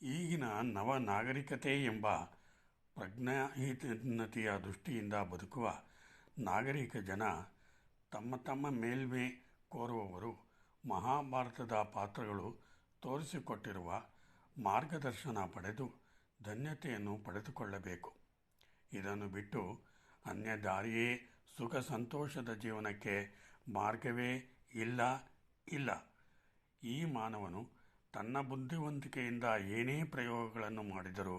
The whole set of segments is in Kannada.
ಈಗಿನ ನವ ನಾಗರಿಕತೆ ಎಂಬ ಪ್ರಜ್ಞಾಹೀನತೆಯ ದೃಷ್ಟಿಯಿಂದ ಬದುಕುವ ನಾಗರಿಕ ಜನ ತಮ್ಮ ತಮ್ಮ ಮೇಲ್ಮೆ ಕೋರುವವರು ಮಹಾಭಾರತದ ಪಾತ್ರಗಳು ತೋರಿಸಿಕೊಟ್ಟಿರುವ ಮಾರ್ಗದರ್ಶನ ಪಡೆದು ಧನ್ಯತೆಯನ್ನು ಪಡೆದುಕೊಳ್ಳಬೇಕು. ಇದನ್ನು ಬಿಟ್ಟು ಅನ್ಯ ದಾರಿಯೇ ಸುಖ ಸಂತೋಷದ ಜೀವನಕ್ಕೆ ಮಾರ್ಗವೇ ಇಲ್ಲ. ಈ ಮಾನವನು ತನ್ನ ಬುದ್ಧಿವಂತಿಕೆಯಿಂದ ಏನೇ ಪ್ರಯೋಗಗಳನ್ನು ಮಾಡಿದರೂ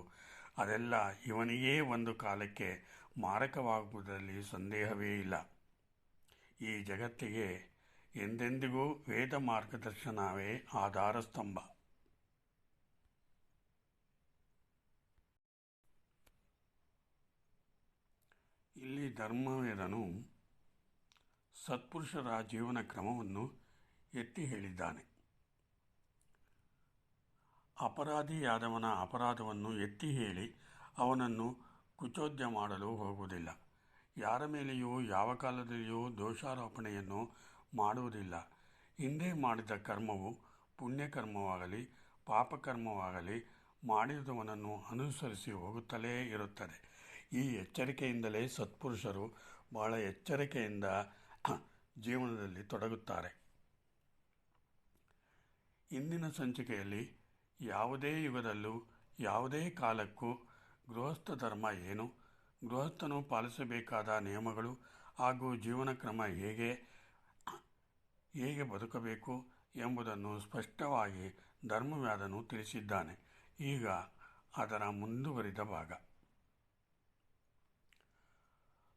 ಅದೆಲ್ಲ ಇವನಿಗೇ ಒಂದು ಕಾಲಕ್ಕೆ ಮಾರಕವಾಗುವುದರಲ್ಲಿ ಸಂದೇಹವೇ ಇಲ್ಲ. ಈ ಜಗತ್ತಿಗೆ ಎಂದೆಂದಿಗೂ ವೇದ ಮಾರ್ಗದರ್ಶನವೇ ಆಧಾರ ಸ್ತಂಭ. ಇಲ್ಲಿ ಧರ್ಮವೇದನು ಸತ್ಪುರುಷರ ಜೀವನ ಕ್ರಮವನ್ನು ಎತ್ತಿ ಹೇಳಿದ್ದಾನೆ. ಅಪರಾಧಿಯಾದವನ ಅಪರಾಧವನ್ನು ಎತ್ತಿ ಹೇಳಿ ಅವನನ್ನು ಕುಚೋದ್ಯ ಮಾಡಲು ಹೋಗುವುದಿಲ್ಲ. ಯಾರ ಮೇಲೆಯೂ ಯಾವ ಕಾಲದಲ್ಲಿಯೂ ದೋಷಾರೋಪಣೆಯನ್ನು ಮಾಡುವುದಿಲ್ಲ. ಹಿಂದೆ ಮಾಡಿದ ಕರ್ಮವು ಪುಣ್ಯಕರ್ಮವಾಗಲಿ ಪಾಪಕರ್ಮವಾಗಲಿ ಮಾಡಿದವನನ್ನು ಅನುಸರಿಸಿ ಹೋಗುತ್ತಲೇ ಇರುತ್ತದೆ. ಈ ಎಚ್ಚರಿಕೆಯಿಂದಲೇ ಸತ್ಪುರುಷರು ಬಹಳ ಎಚ್ಚರಿಕೆಯಿಂದ ಜೀವನದಲ್ಲಿ ತೊಡಗುತ್ತಾರೆ. ಇಂದಿನ ಸಂಚಿಕೆಯಲ್ಲಿ ಯಾವುದೇ ಯುಗದಲ್ಲೂ ಯಾವುದೇ ಕಾಲಕ್ಕೂ ಗೃಹಸ್ಥ ಧರ್ಮ ಏನು, ಗೃಹಸ್ಥನು ಪಾಲಿಸಬೇಕಾದ ನಿಯಮಗಳು ಹಾಗೂ ಜೀವನ ಕ್ರಮ ಹೇಗೆ ಬದುಕಬೇಕು ಎಂಬುದನ್ನು ಸ್ಪಷ್ಟವಾಗಿ ಧರ್ಮವ್ಯಾದನು ತಿಳಿಸಿದ್ದಾನೆ. ಈಗ ಅದರ ಮುಂದುವರಿದ ಭಾಗ.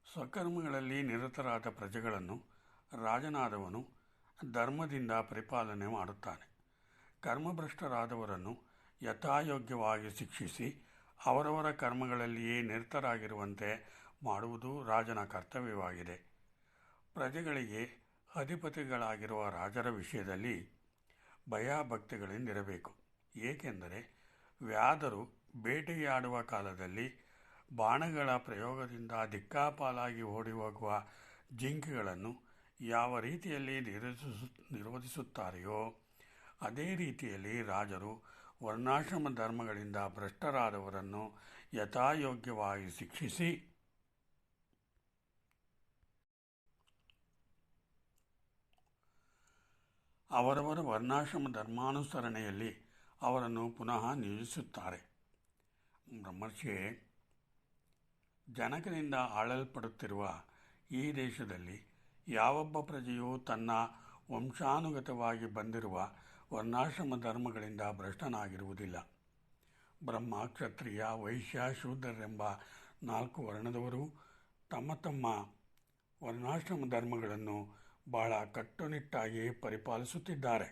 ಸ್ವಕರ್ಮಗಳಲ್ಲಿ ನಿರತರಾದ ಪ್ರಜೆಗಳನ್ನು ರಾಜನಾದವನು ಧರ್ಮದಿಂದ ಪರಿಪಾಲನೆ ಮಾಡುತ್ತಾನೆ. ಕರ್ಮಭ್ರಷ್ಟರಾದವರನ್ನು ಯಥಾಯೋಗ್ಯವಾಗಿ ಶಿಕ್ಷಿಸಿ ಅವರವರ ಕರ್ಮಗಳಲ್ಲಿಯೇ ನಿರತರಾಗಿರುವಂತೆ ಮಾಡುವುದು ರಾಜನ ಕರ್ತವ್ಯವಾಗಿದೆ. ಪ್ರಜೆಗಳಿಗೆ ಅಧಿಪತಿಗಳಾಗಿರುವ ರಾಜರ ವಿಷಯದಲ್ಲಿ ಭಯಭಕ್ತಿಗಳಿಂದಿರಬೇಕು. ಏಕೆಂದರೆ ವ್ಯಾಧರು ಬೇಟೆಯಾಡುವ ಕಾಲದಲ್ಲಿ ಬಾಣಗಳ ಪ್ರಯೋಗದಿಂದ ದಿಕ್ಕಾಪಾಲಾಗಿ ಓಡಿ ಹೋಗುವ ಜಿಂಕೆಗಳನ್ನು ಯಾವ ರೀತಿಯಲ್ಲಿ ನಿರೋಧಿಸುತ್ತಾರೆಯೋ ಅದೇ ರೀತಿಯಲ್ಲಿ ರಾಜರು ವರ್ಣಾಶ್ರಮ ಧರ್ಮಗಳಿಂದ ಭ್ರಷ್ಟರಾದವರನ್ನು ಯಥಾಯೋಗ್ಯವಾಗಿ ಶಿಕ್ಷಿಸಿ ಅವರವರ ವರ್ಣಾಶ್ರಮ ಧರ್ಮಾನುಸರಣೆಯಲ್ಲಿ ಅವರನ್ನು ಪುನಃ ನಿಯೋಜಿಸುತ್ತಾರೆ. ಬ್ರಹ್ಮರ್ಷಿಯೇ, ಜನಕನಿಂದ ಆಳಲ್ಪಡುತ್ತಿರುವ ಈ ದೇಶದಲ್ಲಿ ಯಾವೊಬ್ಬ ಪ್ರಜೆಯೂ ತನ್ನ ವಂಶಾನುಗತವಾಗಿ ಬಂದಿರುವ ವರ್ಣಾಶ್ರಮ ಧರ್ಮಗಳಿಂದ ಭ್ರಷ್ಟನಾಗಿರುವುದಿಲ್ಲ. ಬ್ರಹ್ಮ, ಕ್ಷತ್ರಿಯ, ವೈಶ್ಯ, ಶೂದ್ರರೆಂಬ 4 ವರ್ಣದವರು ತಮ್ಮ ತಮ್ಮ ವರ್ಣಾಶ್ರಮ ಧರ್ಮಗಳನ್ನು ಬಹಳ ಕಟ್ಟುನಿಟ್ಟಾಗಿ ಪರಿಪಾಲಿಸುತ್ತಿದ್ದಾರೆ.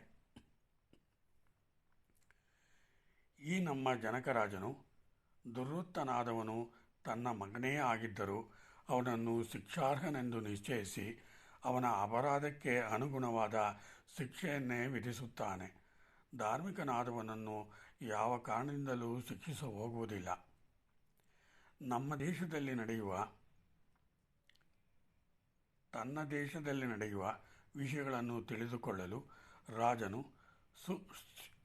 ಈ ನಮ್ಮ ಜನಕರಾಜನು ದುರ್ವೃತ್ತನಾದವನು ತನ್ನ ಮಗನೇ ಆಗಿದ್ದರೂ ಅವನನ್ನು ಶಿಕ್ಷಾರ್ಹನೆಂದು ನಿಶ್ಚಯಿಸಿ ಅವನ ಅಪರಾಧಕ್ಕೆ ಅನುಗುಣವಾದ ಶಿಕ್ಷೆಯನ್ನೇ ವಿಧಿಸುತ್ತಾನೆ. ಧಾರ್ಮಿಕನಾದವನನ್ನು ಯಾವ ಕಾರಣದಿಂದಲೂ ಶಿಕ್ಷಿಸ ಹೋಗುವುದಿಲ್ಲ. ತನ್ನ ದೇಶದಲ್ಲಿ ನಡೆಯುವ ವಿಷಯಗಳನ್ನು ತಿಳಿದುಕೊಳ್ಳಲು ರಾಜನು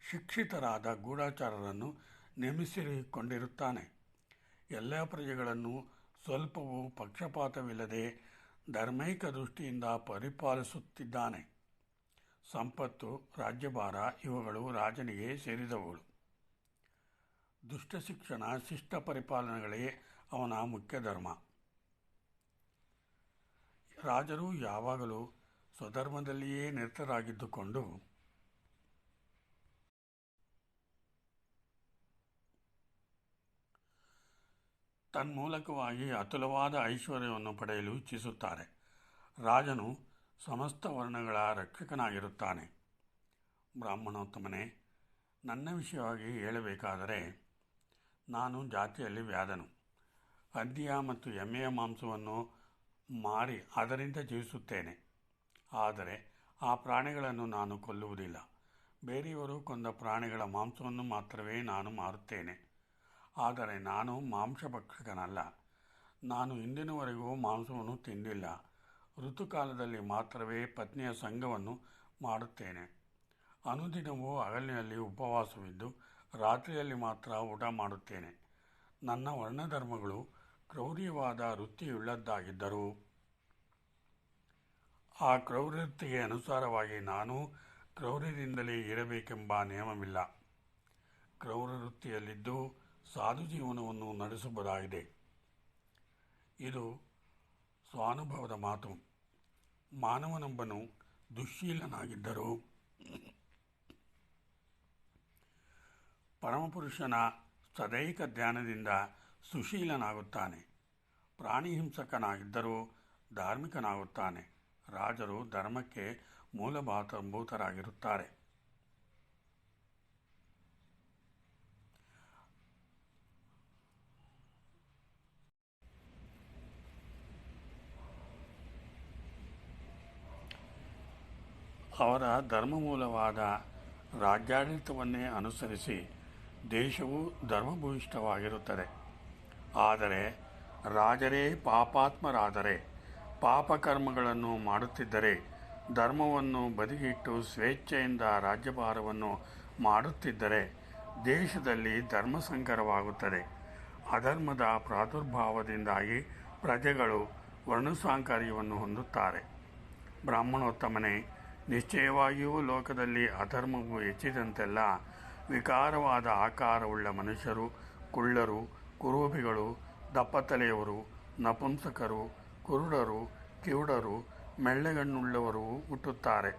ಶಿಕ್ಷಿತರಾದ ಗೂಢಚಾರರನ್ನು ನೇಮಿಸಿಕೊಂಡಿರುತ್ತಾನೆ. ಎಲ್ಲ ಪ್ರಜೆಗಳನ್ನು ಸ್ವಲ್ಪವೂ ಪಕ್ಷಪಾತವಿಲ್ಲದೆ ಧರ್ಮೈಕ ದೃಷ್ಟಿಯಿಂದ ಪರಿಪಾಲಿಸುತ್ತಿದ್ದಾನೆ. ಸಂಪತ್ತು, ರಾಜ್ಯಭಾರ ಇವುಗಳು ರಾಜನಿಗೆ ಸೇರಿದವುಗಳು. ದುಷ್ಟ ಶಿಕ್ಷಣ, ಶಿಷ್ಟ ಪರಿಪಾಲನೆಗಳೇ ಅವನ ಮುಖ್ಯ ಧರ್ಮ. ರಾಜರು ಯಾವಾಗಲೂ ಸ್ವಧರ್ಮದಲ್ಲಿಯೇ ನಿರತರಾಗಿದ್ದುಕೊಂಡು ತನ್ಮೂಲಕವಾಗಿ ಅತುಲವಾದ ಐಶ್ವರ್ಯವನ್ನು ಪಡೆಯಲು ಇಚ್ಛಿಸುತ್ತಾರೆ. ರಾಜನು ಸಮಸ್ತ ವರ್ಣಗಳ ರಕ್ಷಕನಾಗಿರುತ್ತಾನೆ. ಬ್ರಾಹ್ಮಣೋತ್ತಮನೇ, ನನ್ನ ವಿಷಯವಾಗಿ ಹೇಳಬೇಕಾದರೆ ನಾನು ಜಾತಿಯಲ್ಲಿ ವ್ಯಾಧನು. ಹಂದಿಯ ಮತ್ತು ಎಮ್ಮೆಯ ಮಾಂಸವನ್ನು ಮಾರಿ ಅದರಿಂದ ಜೀವಿಸುತ್ತೇನೆ. ಆದರೆ ಆ ಪ್ರಾಣಿಗಳನ್ನು ನಾನು ಕೊಲ್ಲುವುದಿಲ್ಲ. ಬೇರೆಯವರು ಕೊಂದ ಪ್ರಾಣಿಗಳ ಮಾಂಸವನ್ನು ಮಾತ್ರವೇ ನಾನು ಮಾರುತ್ತೇನೆ. ಆದರೆ ನಾನು ಮಾಂಸಭಕ್ಷಕನಲ್ಲ. ನಾನು ಇಂದಿನವರೆಗೂ ಮಾಂಸವನ್ನು ತಿಂದಿಲ್ಲ. ಋತುಕಾಲದಲ್ಲಿ ಮಾತ್ರವೇ ಪತ್ನಿಯ ಸಂಘವನ್ನು ಮಾಡುತ್ತೇನೆ. ಅನುದಿನವೂ ಹಗಲಿನಲ್ಲಿ ಉಪವಾಸವಿದ್ದು ರಾತ್ರಿಯಲ್ಲಿ ಮಾತ್ರ ಊಟ ಮಾಡುತ್ತೇನೆ. ನನ್ನ ವರ್ಣಧರ್ಮಗಳು ಕ್ರೌರ್ಯವಾದ ವೃತ್ತಿಯುಳ್ಳದ್ದಾಗಿದ್ದರೂ ಆ ಕ್ರೌರ್ಯತೆಗೆ ಅನುಸಾರವಾಗಿ ನಾನು ಕ್ರೌರ್ಯದಿಂದಲೇ ಇರಬೇಕೆಂಬ ನಿಯಮವಿಲ್ಲ. ಕ್ರೌರ್ಯ ವೃತ್ತಿಯಲ್ಲಿದ್ದು ಸಾಧು ಜೀವನವನ್ನು ನಡೆಸಬಹುದಾಗಿದೆ. ಇದು ಸ್ವಾನುಭವದ ಮಾತು. ಮಾನವನೊಬ್ಬನು ದುಶ್ಶೀಲನಾಗಿದ್ದರೂ ಪರಮಪುರುಷನ ಸದೈಕ ಧ್ಯಾನದಿಂದ ಸುಶೀಲನಾಗುತ್ತಾನೆ. ಪ್ರಾಣಿ ಹಿಂಸಕನಾಗಿದ್ದರೂ ಧಾರ್ಮಿಕನಾಗುತ್ತಾನೆ. ರಾಜರು ಧರ್ಮಕ್ಕೆ ಮೂಲಭೂತರಾಗಿರುತ್ತಾರೆ. ಅವರ ಧರ್ಮಮೂಲವಾದ ರಾಜ್ಯಾಡಳಿತವನ್ನೇ ಅನುಸರಿಸಿ ದೇಶವು ಧರ್ಮಭೂಯಿಷ್ಠವಾಗಿರುತ್ತದೆ. ಆದರೆ ರಾಜರೇ ಪಾಪಾತ್ಮರಾದರೆ, ಪಾಪಕರ್ಮಗಳನ್ನು ಮಾಡುತ್ತಿದ್ದರೆ, ಧರ್ಮವನ್ನು ಬದಿಗಿಟ್ಟು ಸ್ವೇಚ್ಛೆಯಿಂದ ರಾಜ್ಯಭಾರವನ್ನು ಮಾಡುತ್ತಿದ್ದರೆ ದೇಶದಲ್ಲಿ ಧರ್ಮಸಂಕರವಾಗುತ್ತದೆ. ಅಧರ್ಮದ ಪ್ರಾದುರ್ಭಾವದಿಂದಾಗಿ ಪ್ರಜೆಗಳು ವರ್ಣಸಾಂಕರ್ಯವನ್ನು ಹೊಂದುತ್ತಾರೆ. ಬ್ರಾಹ್ಮಣೋತ್ತಮನೇ, ನಿಶ್ಚಯವಾಗಿಯೂ ಲೋಕದಲ್ಲಿ ಅಧರ್ಮವು ಹೆಚ್ಚಿದಂತೆಲ್ಲ ವಿಕಾರವಾದ ಆಕಾರವುಳ್ಳ ಮನುಷ್ಯರು, ಕುಳ್ಳರು, ಕುರೂಪಿಗಳು, ದಪ್ಪತಲೆಯವರು, ನಪುಂಸಕರು, ಕುರುಡರು, ಕಿವುಡರು, ಮೆಳ್ಳೆಗಣ್ಣುಳ್ಳವರು ಹುಟ್ಟುತ್ತಾರೆ.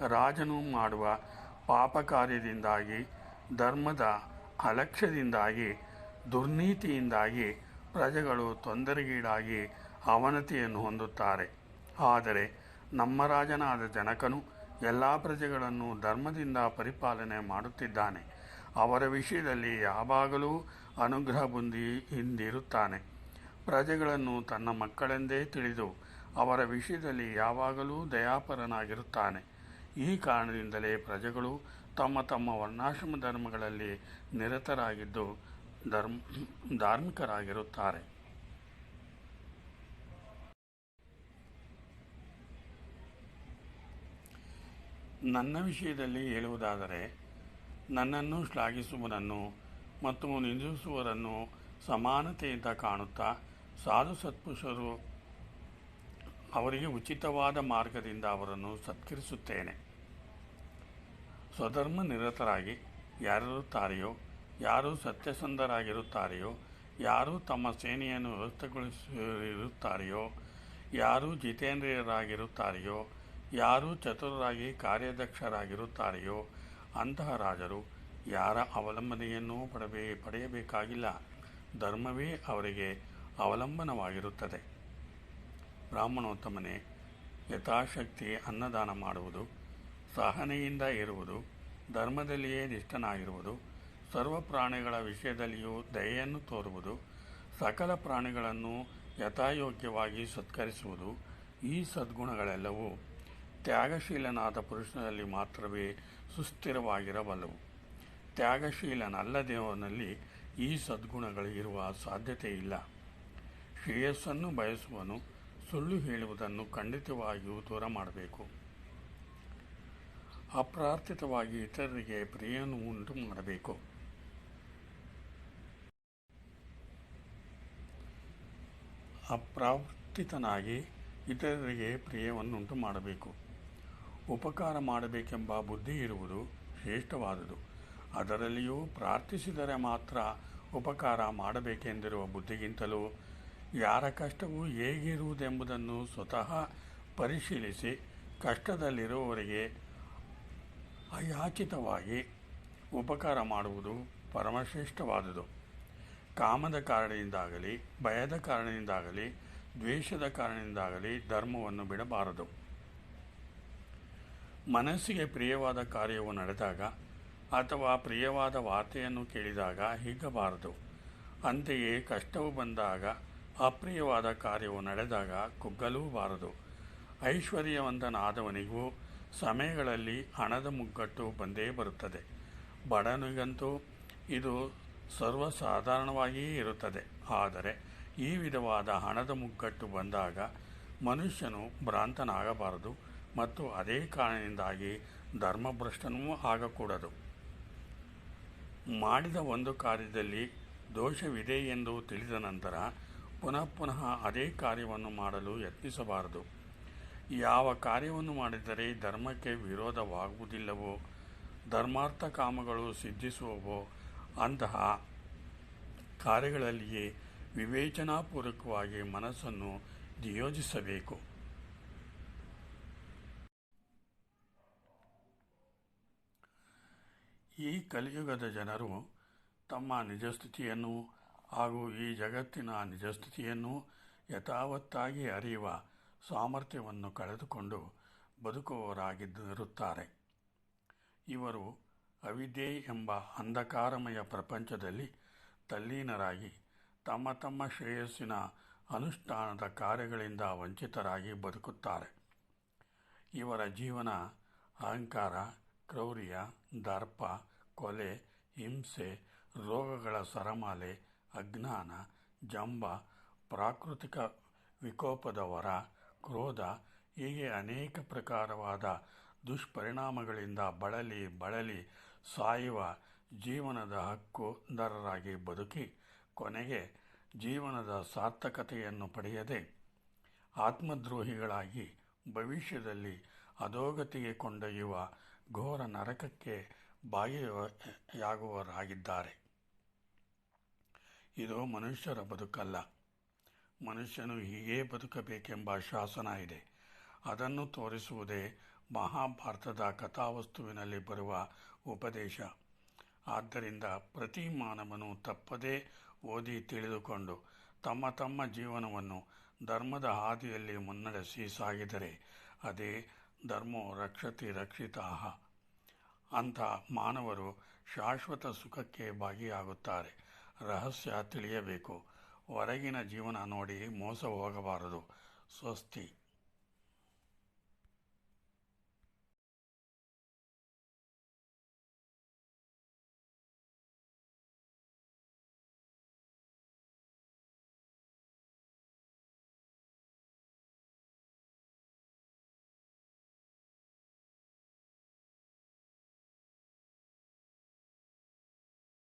ರಾಜನು ಮಾಡುವ ಪಾಪಕಾರ್ಯದಿಂದಾಗಿ, ಧರ್ಮದ ಅಲಕ್ಷ್ಯದಿಂದಾಗಿ, ದುರ್ನೀತಿಯಿಂದಾಗಿ ಪ್ರಜೆಗಳು ತೊಂದರೆಗೀಡಾಗಿ ಅವನತಿಯನ್ನು ಹೊಂದುತ್ತಾರೆ. ಆದರೆ ನಮ್ಮ ರಾಜನಾದ ಜನಕನು ಎಲ್ಲ ಪ್ರಜೆಗಳನ್ನು ಧರ್ಮದಿಂದ ಪರಿಪಾಲನೆ ಮಾಡುತ್ತಿದ್ದಾನೆ. ಅವರ ವಿಷಯದಲ್ಲಿ ಯಾವಾಗಲೂ ಅನುಗ್ರಹ ಹೊಂದಿರುತ್ತಾನೆ. ಪ್ರಜೆಗಳನ್ನು ತನ್ನ ಮಕ್ಕಳೆಂದೇ ತಿಳಿದು ಅವರ ವಿಷಯದಲ್ಲಿ ಯಾವಾಗಲೂ ದಯಾಪರನಾಗಿರುತ್ತಾನೆ. ಈ ಕಾರಣದಿಂದಲೇ ಪ್ರಜೆಗಳು ತಮ್ಮ ತಮ್ಮ ವರ್ಣಾಶ್ರಮ ಧರ್ಮಗಳಲ್ಲಿ ನಿರತರಾಗಿದ್ದು ಧಾರ್ಮಿಕರಾಗಿರುತ್ತಾರೆ. ನನ್ನ ವಿಷಯದಲ್ಲಿ ಹೇಳುವುದಾದರೆ, ನನ್ನನ್ನು ಶ್ಲಾಘಿಸುವವರನ್ನು ಮತ್ತು ನಿಂದಿಸುವವರನ್ನು ಸಮಾನತೆಯಿಂದ ಕಾಣುತ್ತಾ ಸಾಧು ಸತ್ಪುರುಷರು ಅವರಿಗೆ ಉಚಿತವಾದ ಮಾರ್ಗದಿಂದ ಅವರನ್ನು ಸತ್ಕರಿಸುತ್ತೇನೆ. ಸ್ವಧರ್ಮ ನಿರತರಾಗಿ ಯಾರಿರುತ್ತಾರೆಯೋ, ಯಾರು ಸತ್ಯಸಂಧರಾಗಿರುತ್ತಾರೆಯೋ, ಯಾರು ತಮ್ಮ ಸೇನೆಯನ್ನು ವ್ಯವಸ್ಥೆಗೊಳಿಸಿರುತ್ತಾರೆಯೋ, ಯಾರು ಜಿತೇಂದ್ರಿಯರಾಗಿರುತ್ತಾರೆಯೋ, ಯಾರು ಚತುರರಾಗಿ ಕಾರ್ಯದಕ್ಷರಾಗಿರುತ್ತಾರೆಯೋ ಅಂತಹ ರಾಜರು ಯಾರ ಅವಲಂಬನೆಯನ್ನೂ ಪಡೆಯಬೇಕಾಗಿಲ್ಲ. ಧರ್ಮವೇ ಅವರಿಗೆ ಅವಲಂಬನವಾಗಿರುತ್ತದೆ. ಬ್ರಾಹ್ಮಣೋತ್ತಮನೇ, ಯಥಾಶಕ್ತಿ ಅನ್ನದಾನ ಮಾಡುವುದು, ಸಹನೆಯಿಂದ ಇರುವುದು, ಧರ್ಮದಲ್ಲಿಯೇ ನಿಷ್ಠನಾಗಿರುವುದು, ಸರ್ವ ಪ್ರಾಣಿಗಳ ವಿಷಯದಲ್ಲಿಯೂ ದಯೆಯನ್ನು ತೋರುವುದು, ಸಕಲ ಪ್ರಾಣಿಗಳನ್ನು ಯಥಾಯೋಗ್ಯವಾಗಿ ಸತ್ಕರಿಸುವುದು, ಈ ಸದ್ಗುಣಗಳೆಲ್ಲವೂ ತ್ಯಾಗಶೀಲನಾದ ಪುರುಷನಲ್ಲಿ ಮಾತ್ರವೇ ಸುಸ್ಥಿರವಾಗಿರಬಲ್ಲವು. ತ್ಯಾಗಶೀಲನಲ್ಲದವನಲ್ಲಿ ಈ ಸದ್ಗುಣಗಳು ಇರುವ ಸಾಧ್ಯತೆ ಇಲ್ಲ. ಶ್ರೇಯಸ್ಸನ್ನು ಬಯಸುವನು ಸುಳ್ಳು ಹೇಳುವುದನ್ನು ಖಂಡಿತವಾಗಿಯೂ ದೂರ ಮಾಡಬೇಕು. ಅಪ್ರಾರ್ಥಿತವಾಗಿ ಇತರರಿಗೆ ಪ್ರಿಯವನ್ನು ಉಂಟು ಮಾಡಬೇಕು. ಅಪ್ರಾರ್ಥಿತನಾಗಿ ಇತರರಿಗೆ ಪ್ರಿಯವನ್ನುಂಟು ಮಾಡಬೇಕು. ಉಪಕಾರ ಮಾಡಬೇಕೆಂಬ ಬುದ್ಧಿ ಇರುವುದು ಶ್ರೇಷ್ಠವಾದುದು. ಅದರಲ್ಲಿಯೂ ಪ್ರಾರ್ಥಿಸಿದರೆ ಮಾತ್ರ ಉಪಕಾರ ಮಾಡಬೇಕೆಂದಿರುವ ಬುದ್ಧಿಗಿಂತಲೂ ಯಾರ ಕಷ್ಟವು ಹೇಗಿರುವುದೆಂಬುದನ್ನು ಸ್ವತಃ ಪರಿಶೀಲಿಸಿ ಕಷ್ಟದಲ್ಲಿರುವವರಿಗೆ ಅಯಾಚಿತವಾಗಿ ಉಪಕಾರ ಮಾಡುವುದು ಪರಮಶ್ರೇಷ್ಠವಾದುದು. ಕಾಮದ ಕಾರಣದಿಂದಾಗಲಿ, ಭಯದ ಕಾರಣದಿಂದಾಗಲಿ, ದ್ವೇಷದ ಕಾರಣದಿಂದಾಗಲಿ ಧರ್ಮವನ್ನು ಬಿಡಬಾರದು. ಮನಸ್ಸಿಗೆ ಪ್ರಿಯವಾದ ಕಾರ್ಯವು ನಡೆದಾಗ ಅಥವಾ ಪ್ರಿಯವಾದ ವಾರ್ತೆಯನ್ನು ಕೇಳಿದಾಗ ಹಿಗ್ಗಬಾರದು. ಅಂತೆಯೇ ಕಷ್ಟವು ಬಂದಾಗ, ಅಪ್ರಿಯವಾದ ಕಾರ್ಯವು ನಡೆದಾಗ ಕುಗ್ಗಲೂಬಾರದು. ಐಶ್ವರ್ಯವಂತನಾದವನಿಗೂ ಸಮಯಗಳಲ್ಲಿ ಹಣದ ಮುಗ್ಗಟ್ಟು ಬಂದೇ ಬರುತ್ತದೆ. ಬಡವನಿಗಂತೂ ಇದು ಸರ್ವಸಾಧಾರಣವಾಗಿಯೇ ಇರುತ್ತದೆ. ಆದರೆ ಈ ವಿಧವಾದ ಹಣದ ಮುಗ್ಗಟ್ಟು ಬಂದಾಗ ಮನುಷ್ಯನು ಭ್ರಾಂತನಾಗಬಾರದು ಮತ್ತು ಅದೇ ಕಾರಣದಿಂದಾಗಿ ಧರ್ಮಭ್ರಷ್ಟನೂ ಆಗಕೂಡದು. ಮಾಡಿದ ಒಂದು ಕಾರ್ಯದಲ್ಲಿ ದೋಷವಿದೆ ಎಂದು ತಿಳಿದ ನಂತರ ಪುನಃ ಅದೇ ಕಾರ್ಯವನ್ನು ಮಾಡಲು ಯತ್ನಿಸಬಾರದು. ಯಾವ ಕಾರ್ಯವನ್ನು ಮಾಡಿದರೆ ಧರ್ಮಕ್ಕೆ ವಿರೋಧವಾಗುವುದಿಲ್ಲವೋ, ಧರ್ಮಾರ್ಥ ಕಾಮಗಳು ಸಿದ್ಧಿಸುವವೋ ಅಂತಹ ಕಾರ್ಯಗಳಲ್ಲಿಯೇ ವಿವೇಚನಾಪೂರ್ವಕವಾಗಿ ಮನಸ್ಸನ್ನು ನಿಯೋಜಿಸಬೇಕು. ಈ ಕಲಿಯುಗದ ಜನರು ತಮ್ಮ ನಿಜಸ್ಥಿತಿಯನ್ನು ಹಾಗೂ ಈ ಜಗತ್ತಿನ ನಿಜಸ್ಥಿತಿಯನ್ನು ಯಥಾವತ್ತಾಗಿ ಅರಿಯುವ ಸಾಮರ್ಥ್ಯವನ್ನು ಕಳೆದುಕೊಂಡು ಬದುಕುವವರಾಗಿರುತ್ತಾರೆ. ಇವರು ಅವಿದ್ಯೆ ಎಂಬ ಅಂಧಕಾರಮಯ ಪ್ರಪಂಚದಲ್ಲಿ ತಲ್ಲೀನರಾಗಿ ತಮ್ಮ ಶ್ರೇಯಸ್ಸಿನ ಅನುಷ್ಠಾನದ ಕಾರ್ಯಗಳಿಂದ ವಂಚಿತರಾಗಿ ಬದುಕುತ್ತಾರೆ. ಇವರ ಜೀವನ ಅಹಂಕಾರ, ಕ್ರೌರ್ಯ, ದರ್ಪ, ಕೊಲೆ, ಹಿಂಸೆ, ರೋಗಗಳ ಸರಮಾಲೆ, ಅಜ್ಞಾನ, ಜಂಬ, ಪ್ರಾಕೃತಿಕ ವಿಕೋಪದ ವರ, ಕ್ರೋಧ ಹೀಗೆ ಅನೇಕ ಪ್ರಕಾರವಾದ ದುಷ್ಪರಿಣಾಮಗಳಿಂದ ಬಳಲಿ ಸಾಯುವ ಜೀವನದ ಹಕ್ಕುದಾರರಾಗಿ ಬದುಕಿ ಕೊನೆಗೆ ಜೀವನದ ಸಾರ್ಥಕತೆಯನ್ನು ಪಡೆಯದೆ ಆತ್ಮದ್ರೋಹಿಗಳಾಗಿ ಭವಿಷ್ಯದಲ್ಲಿ ಅಧೋಗತಿಗೆ ಕೊಂಡೊಯ್ಯುವ ಘೋರ ನರಕಕ್ಕೆ ಭಾಗಿಯಾಗುವವರಾಗಿದ್ದಾರೆ. ಇದು ಮನುಷ್ಯರ ಬದುಕಲ್ಲ. ಮನುಷ್ಯನು ಹೀಗೇ ಬದುಕಬೇಕೆಂಬ ಶಾಸನ ಇದೆ. ಅದನ್ನು ತೋರಿಸುವುದೇ ಮಹಾಭಾರತದ ಕಥಾವಸ್ತುವಿನಲ್ಲಿ ಬರುವ ಉಪದೇಶ. ಆದ್ದರಿಂದ ಪ್ರತಿ ಮಾನವನು ತಪ್ಪದೇ ಓದಿ ತಿಳಿದುಕೊಂಡು ತಮ್ಮ ಜೀವನವನ್ನು ಧರ್ಮದ ಹಾದಿಯಲ್ಲಿ ಮುನ್ನಡೆಸಿ ಸಾಗಿದರೆ ಅದೇ ಧರ್ಮೋ ರಕ್ಷತಿ ರಕ್ಷಿತಾಃ. ಅಂಥ ಮಾನವರು ಶಾಶ್ವತ ಸುಖಕ್ಕೆ ಭಾಗಿಯಾಗುತ್ತಾರೆ. ರಹಸ್ಯ ತಿಳಿಯಬೇಕು. ಹೊರಗಿನ ಜೀವನ ನೋಡಿ ಮೋಸ ಹೋಗಬಾರದು. ಸ್ವಸ್ತಿ.